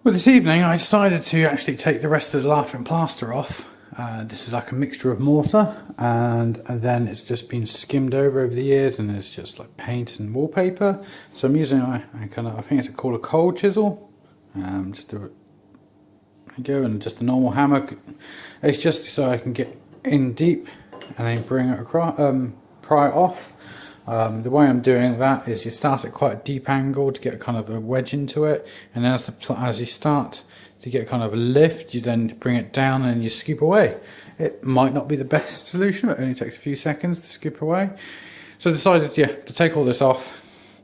Well, this evening I decided to actually take the rest of the lathen plaster off. This is like a mixture of mortar and then it's just been skimmed over the years, and there's just like paint and wallpaper. So I'm using I think it's called a cold chisel. Just there you go, and just a normal hammer. It's just so I can get in deep and then bring it across, pry it off. The way I'm doing that is you start at quite a deep angle to get kind of a wedge into it, and as you start to get kind of a lift, you then bring it down and you scoop away. It might not be the best solution, but it only takes a few seconds to scoop away. So I decided, to take all this off.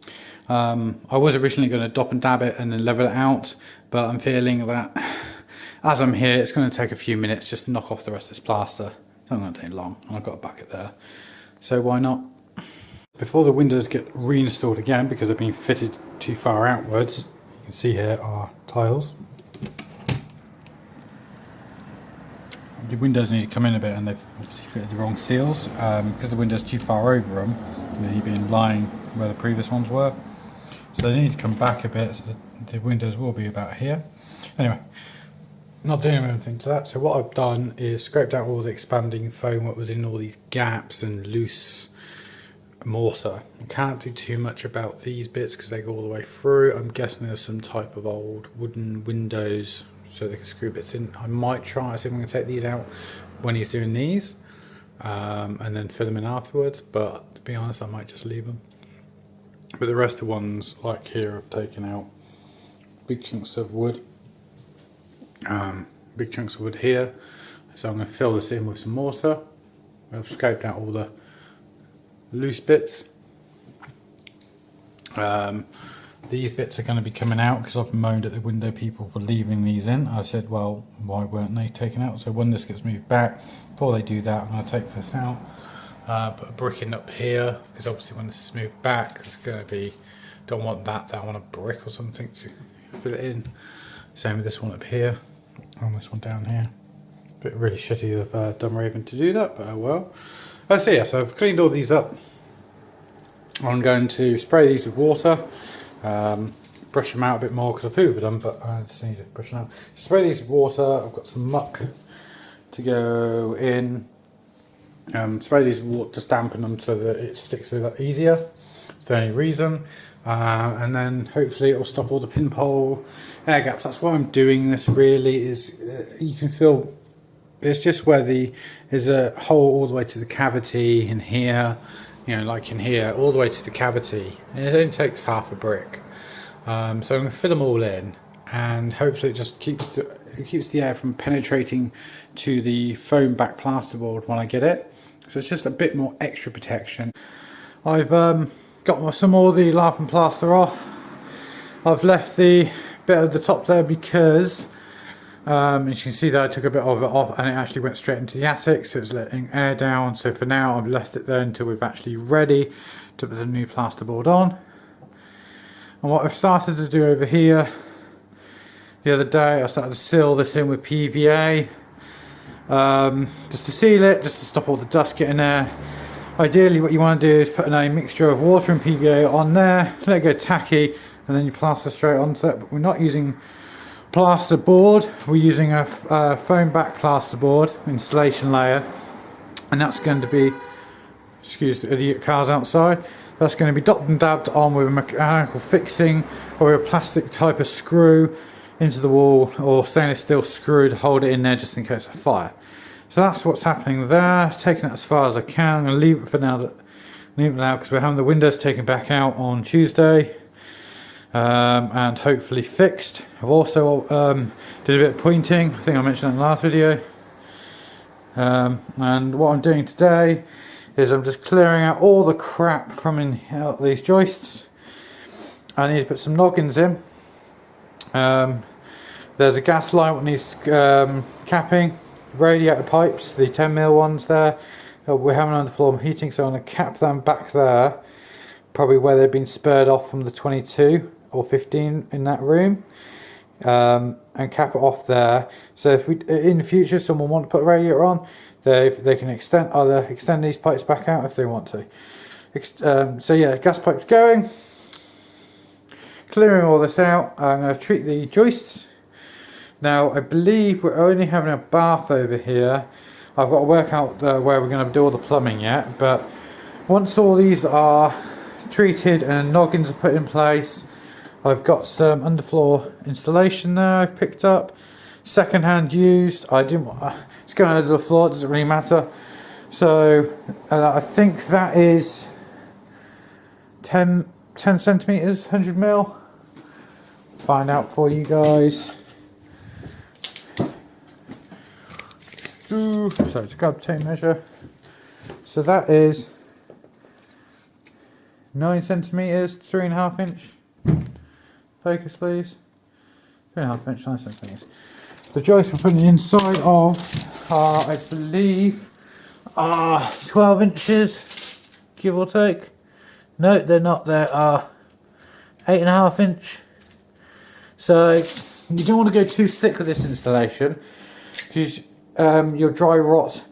I was originally going to dop and dab it and then level it out, but I'm feeling that as I'm here, it's going to take a few minutes just to knock off the rest of this plaster. It's not going to take long, and I've got a bucket there, so why not? Before the windows get reinstalled again, because they've been fitted too far outwards, you can see here are tiles. The windows need to come in a bit, and they've obviously fitted the wrong seals because the window's too far over them. They've been lying where the previous ones were, so they need to come back a bit, so that the windows will be about here. Anyway, not doing anything to that, so what I've done is scraped out all the expanding foam that was in all these gaps and loose mortar. I can't do too much about these bits because they go all the way through. I'm guessing there's some type of old wooden windows so they can screw bits in. I might try, see if I'm going to take these out when he's doing these and then fill them in afterwards, but to be honest I might just leave them. But the rest of the ones like here I've taken out big chunks of wood, here, so I'm going to fill this in with some mortar. I've scraped out all the loose bits. These bits are going to be coming out because I've moaned at the window people for leaving these in. I said, well, why weren't they taken out? So when this gets moved back, before they do that, I'm going to take this out, put a brick in up here, because obviously when this is moved back, it's going to be, don't want that, I want a brick or something to fill it in. Same with this one up here, and this one down here. Bit really shitty of Dunraven to do that, but oh well. So I've cleaned all these up. I'm going to spray these with water, brush them out a bit more because I've hoovered them, but I just need to brush them out. Spray these with water. I've got some muck to go in. Spray these with water, just dampen them so that it sticks a lot easier. That's the only reason. And then hopefully it will stop all the pinhole air gaps. That's why I'm doing this really, is you can feel it's just where there's a hole all the way to the cavity in here, like in here, all the way to the cavity. And it only takes half a brick. So I'm going to fill them all in, and hopefully it just keeps the air from penetrating to the foam back plasterboard when I get it. So it's just a bit more extra protection. I've got some more of the lathen plaster off. I've left the bit at the top there because as you can see that I took a bit of it off and it actually went straight into the attic, so it's letting air down. So for now I've left it there until we've actually ready to put the new plasterboard on. And what I've started to do over here the other day, I started to seal this in with PVA, just to seal it, just to stop all the dust getting there. Ideally what you want to do is put a mixture of water and PVA on there, let it go tacky, and then you plaster straight onto it. But we're not using plasterboard, we're using a foam back plasterboard installation layer, and that's going to be, excuse the idiot cars outside, that's going to be dopped and dabbed on with a mechanical fixing or a plastic type of screw into the wall, or stainless steel screw to hold it in there just in case of fire. So that's what's happening there. Taking it as far as I can. I'm going to leave it for now, because we're having the windows taken back out on Tuesday. And hopefully fixed. I've also did a bit of pointing, I think I mentioned that in the last video. And what I'm doing today is I'm just clearing out all the crap from in these joists. I need to put some noggins in. There's a gas line that needs capping, radiator pipes, the 10mm ones there. We're having underfloor heating, so I'm going to cap them back there, probably where they've been spurred off from the 22 or 15 in that room, and cap it off there. So if we in the future someone want to put a radiator on, they can extend these pipes back out if they want to. So yeah, gas pipes going. Clearing all this out, I'm going to treat the joists Now I believe we're only having a bath over here. I've got to work out where we're going to do all the plumbing yet, but once all these are treated and noggins are put in place, I've got some underfloor installation there I've picked up, second hand used. I didn't. It's going under the floor, it doesn't really matter. So I think that is 10 centimeters, 100 mil. Find out for you guys. So let's grab tape measure. So that is 9 centimeters, 3.5 inch. Focus, please. 3.5 inch, 9 centimeters. The joists we're putting inside of are, I believe, 12 inches, give or take. No, they're not. They are 8.5 inch. So you don't want to go too thick with this installation because you'll dry rot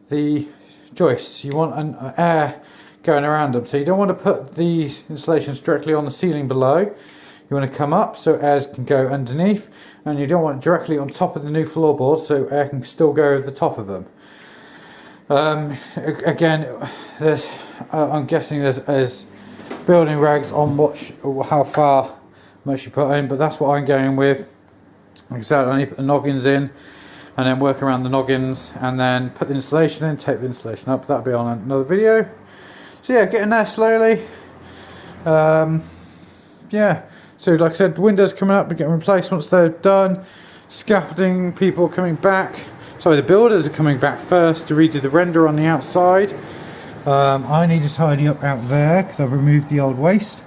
the joists. You want an air going around them, so you don't want to put these installations directly on the ceiling below. You want to come up so air can go underneath, and you don't want it directly on top of the new floorboards so air can still go over the top of them. Again, I'm guessing there's building regs on how far much you put in, but that's what I'm going with. Like I said, I need to put the noggins in and then work around the noggins and then put the installation in, take the installation up. That'll be on another video. So yeah, getting there slowly. Yeah, so like I said, the windows coming up and getting replaced once they're done. Scaffolding people coming back. Sorry, the builders are coming back first to redo the render on the outside. I need to tidy up out there because I've removed the old waste.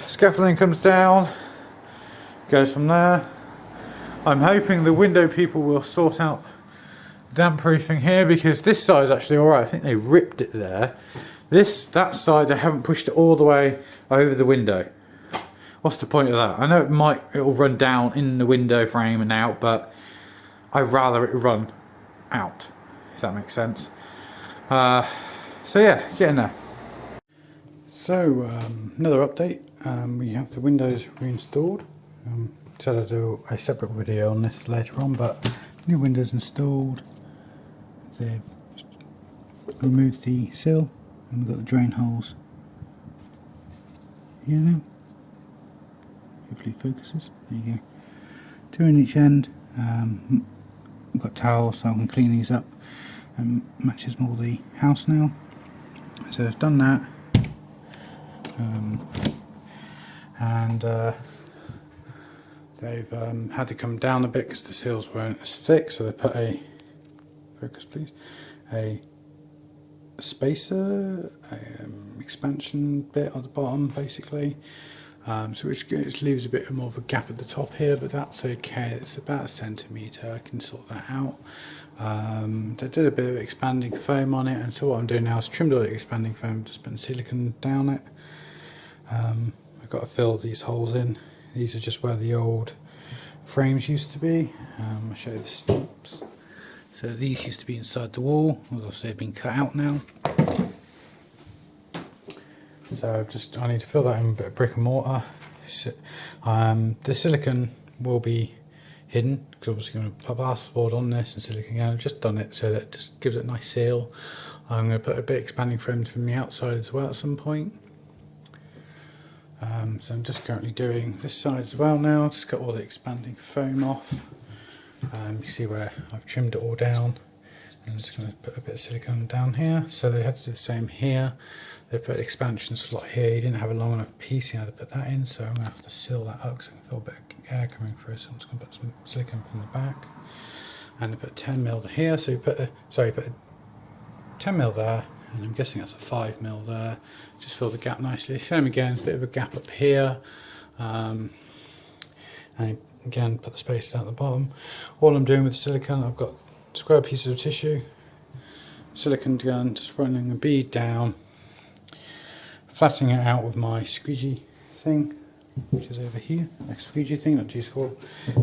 Scaffolding comes down, goes from there. I'm hoping the window people will sort out damp proofing here because this side is actually alright. I think they ripped it there. That side they haven't pushed it all the way over the window. What's the point of that? I know it'll run down in the window frame and out, but I'd rather it run out, if that makes sense. So yeah, getting there. So another update. We have the windows reinstalled. Said I'd do a separate video on this later on, but new windows installed. They've removed the sill and we've got the drain holes here now. Hopefully it focuses. There you go. 2 in each end. We've got towels so I can clean these up and matches more the house now. So I've done that. They've had to come down a bit because the seals weren't as thick, so they put a focus please, a spacer, expansion bit at the bottom basically, so which leaves a bit more of a gap at the top here, but that's okay. It's about 1 centimetre. I can sort that out. They did a bit of expanding foam on it, and so what I'm doing now is trimmed all the expanding foam, just putting silicone down it. I've got to fill these holes in. These are just where the old frames used to be. I'll show you the steps. So these used to be inside the wall, obviously they've been cut out now. So I need to fill that in with a bit of brick and mortar. The silicone will be hidden because obviously I'm going to put plasterboard on this and silicone again. I've just done it so that it just gives it a nice seal. I'm going to put a bit of expanding foam from the outside as well at some point. So I'm just currently doing this side as well now. Just got all the expanding foam off. You see where I've trimmed it all down. I'm just going to put a bit of silicone down here. So they had to do the same here. They put an expansion slot here. You didn't have a long enough piece, you had to put that in. So I'm going to have to seal that up because I can feel a bit of air coming through. So I'm just going to put some silicone from the back. And I put 10mm here. So you put a 10mm there. And I'm guessing that's a 5mm there. Just fill the gap nicely. Same again, a bit of a gap up here. And again, put the space down at the bottom. All I'm doing with silicone, I've got square pieces of tissue, silicone gun, just running a bead down, flattening it out with my squeegee thing, which is over here. A squeegee thing, not too cool.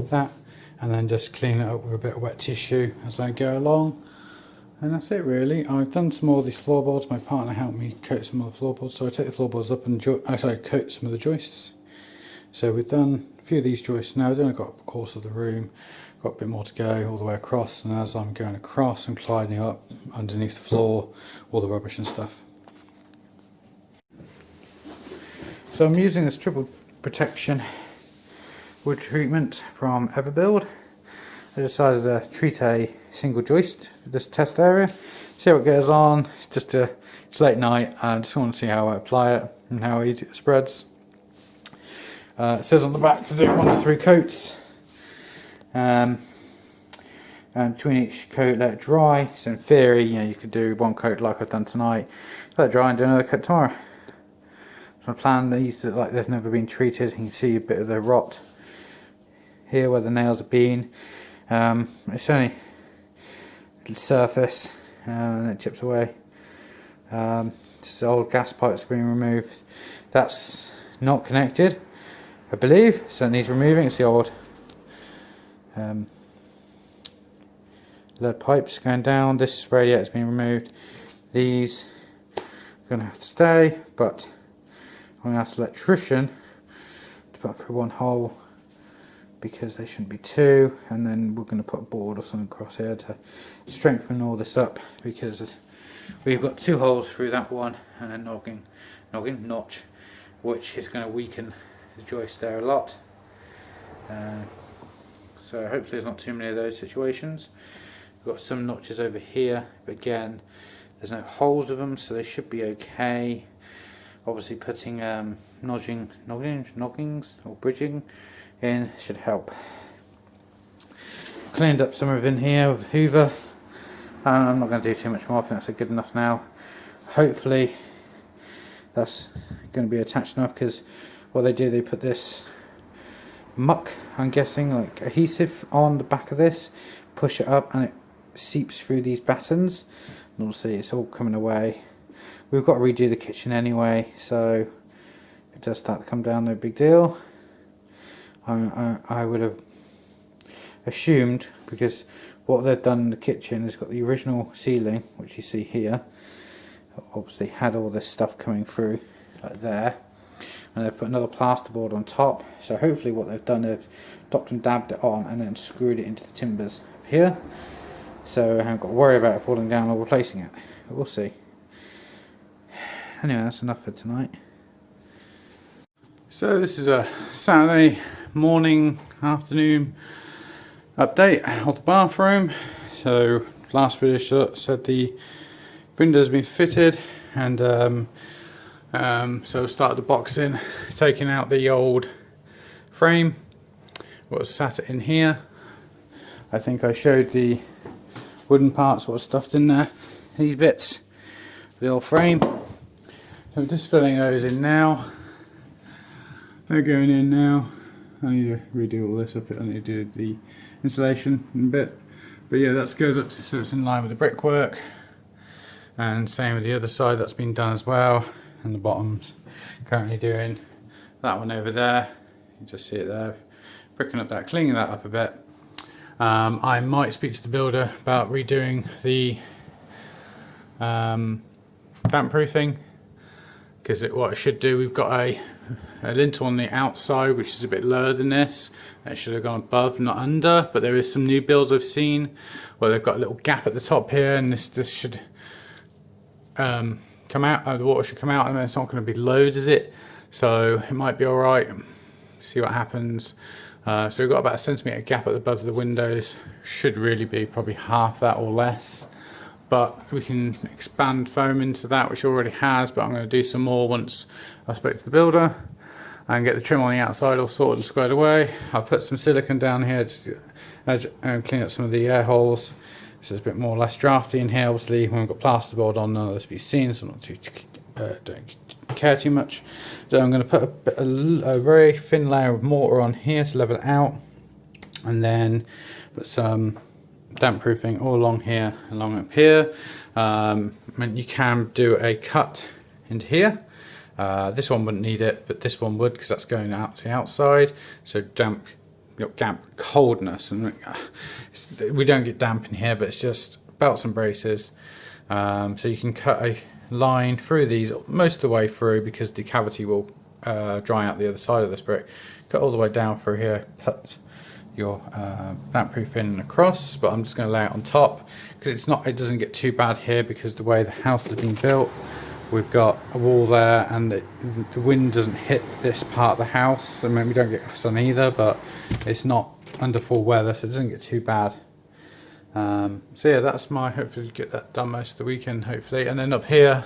That, and then just clean it up with a bit of wet tissue as I go along. And that's it really. I've done some more of these floorboards. My partner helped me coat some of the floorboards. So I take the floorboards up and coat some of the joists. So we've done few of these joists now. I've only got a course of the room, got a bit more to go all the way across, and as I'm going across, I'm gliding up underneath the floor, all the rubbish and stuff. So I'm using this triple protection wood treatment from Everbuild. I decided to treat a single joist for this test area, see how it goes on. It's late night, I just want to see how I apply it and how easy it spreads. It says on the back to do 1 to 3 coats, and between each coat let it dry. So in theory, you could do 1 coat like I've done tonight, let it dry and do another coat tomorrow. So my plan, these look like they've never been treated. You can see a bit of the rot here where the nails have been. It's only a surface and it chips away. This old gas pipe's being removed. That's not connected, I believe, so it needs removing. It's the old lead pipes going down. This radiator's been removed. These are going to have to stay, but I'm going to ask the electrician to put through 1 hole because there shouldn't be 2, and then we're going to put a board or something across here to strengthen all this up, because we've got 2 holes through that one and a notch, which is going to weaken the joist there a lot. So hopefully there's not too many of those situations. We've got some notches over here, but again there's no holes with them, so they should be okay. Obviously putting noggings or bridging in should help. Cleaned up some of in here with Hoover. I'm not going to do too much more. I think that's good enough now. Hopefully that's going to be attached enough, because what they do, they put this muck, I'm guessing like adhesive, on the back of this, push it up and it seeps through these battens, and obviously it's all coming away. We've got to redo the kitchen anyway, so if it does start to come down, no big deal. I would have assumed, because what they've done in the kitchen has got the original ceiling, which you see here, obviously had all this stuff coming through like there, and they've put another plasterboard on top. So hopefully what they've done, they've dopped and dabbed it on and then screwed it into the timbers here, so I haven't got to worry about it falling down or replacing it, but we'll see. Anyway, that's enough for tonight. So this is a Saturday morning, afternoon update of the bathroom. So last video said the windows have been fitted, and so we started the boxing, taking out the old frame what was sat in here. I think I showed the wooden parts what was stuffed in there, these bits, the old frame. So I'm just filling those in now. They're going in now. I need to redo all this up. I need to do the insulation in a bit. But yeah, that goes up to, so it's in line with the brickwork. And same with the other side, that's been done as well. And the bottom's currently doing that one over there. You just see it there. Bricking up that, cleaning that up a bit. I might speak to the builder about redoing the damp proofing, because what it should do, we've got a lintel on the outside which is a bit lower than this. It should have gone above, not under, but there is some new builds I've seen where they've got a little gap at the top here, and this should come out, the water should come out, and it's not going to be loads, is it? So it might be alright, see what happens. So we've got about a centimetre gap above the windows, should really be probably half that or less. But we can expand foam into that, which already has, but I'm going to do some more once I spoke to the builder, and get the trim on the outside all sorted and squared away. I'll put some silicone down here just to clean up some of the air holes. This is a bit more or less drafty in here. Obviously when we've got plasterboard on, none of this be seen, so I'm not don't care too much. So I'm going to put a very thin layer of mortar on here to level it out, and then put some damp proofing all along here, along up here. And you can do a cut into here. This one wouldn't need it, but this one would, because that's going out to the outside. So damp coldness, and we don't get damp in here, but it's just belts and braces. So you can cut a line through these most of the way through, because the cavity will drying out the other side of this brick, cut all the way down through here, put your damp-proof in across, but I'm just going to lay it on top because it doesn't get too bad here because the way the house has been built, we've got a wall there and the wind doesn't hit this part of the house. I mean, we don't get sun either, but it's not under full weather, so it doesn't get too bad. So yeah, that's my, hopefully get that done most of the weekend, hopefully. And then up here,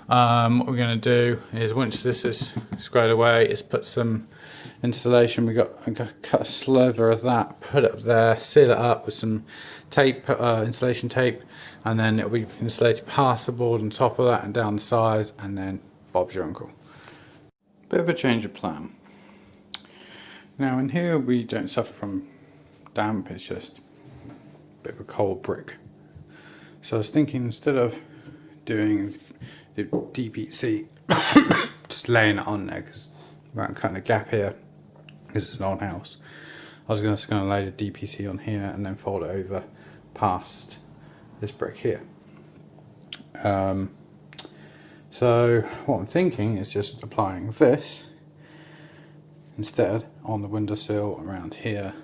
what we're going to do is, once this is squared away, is put some insulation. I'm going to cut a sliver of that, put it up there, seal it up with some tape, insulation tape, and then it'll be insulated plasterboard on top of that and down the sides, and then Bob's your uncle. Bit of a change of plan. Now in here we don't suffer from damp, it's just a bit of a cold brick. So I was thinking, instead of doing the DPC, just laying it on there, because around cutting a gap here, because it's an old house, I was just going to lay the DPC on here and then fold it over past this brick here. So what I'm thinking is just applying this instead on the windowsill around here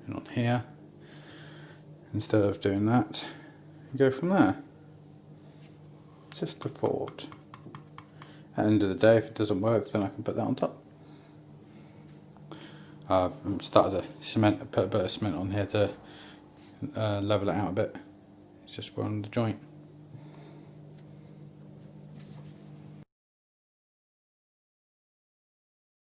and on here, instead of doing that, and go from there. Just a thought. At the end of the day, if it doesn't work, then I can put that on top. I've started to put a bit of cement on here to level it out a bit. It's just one on the joint.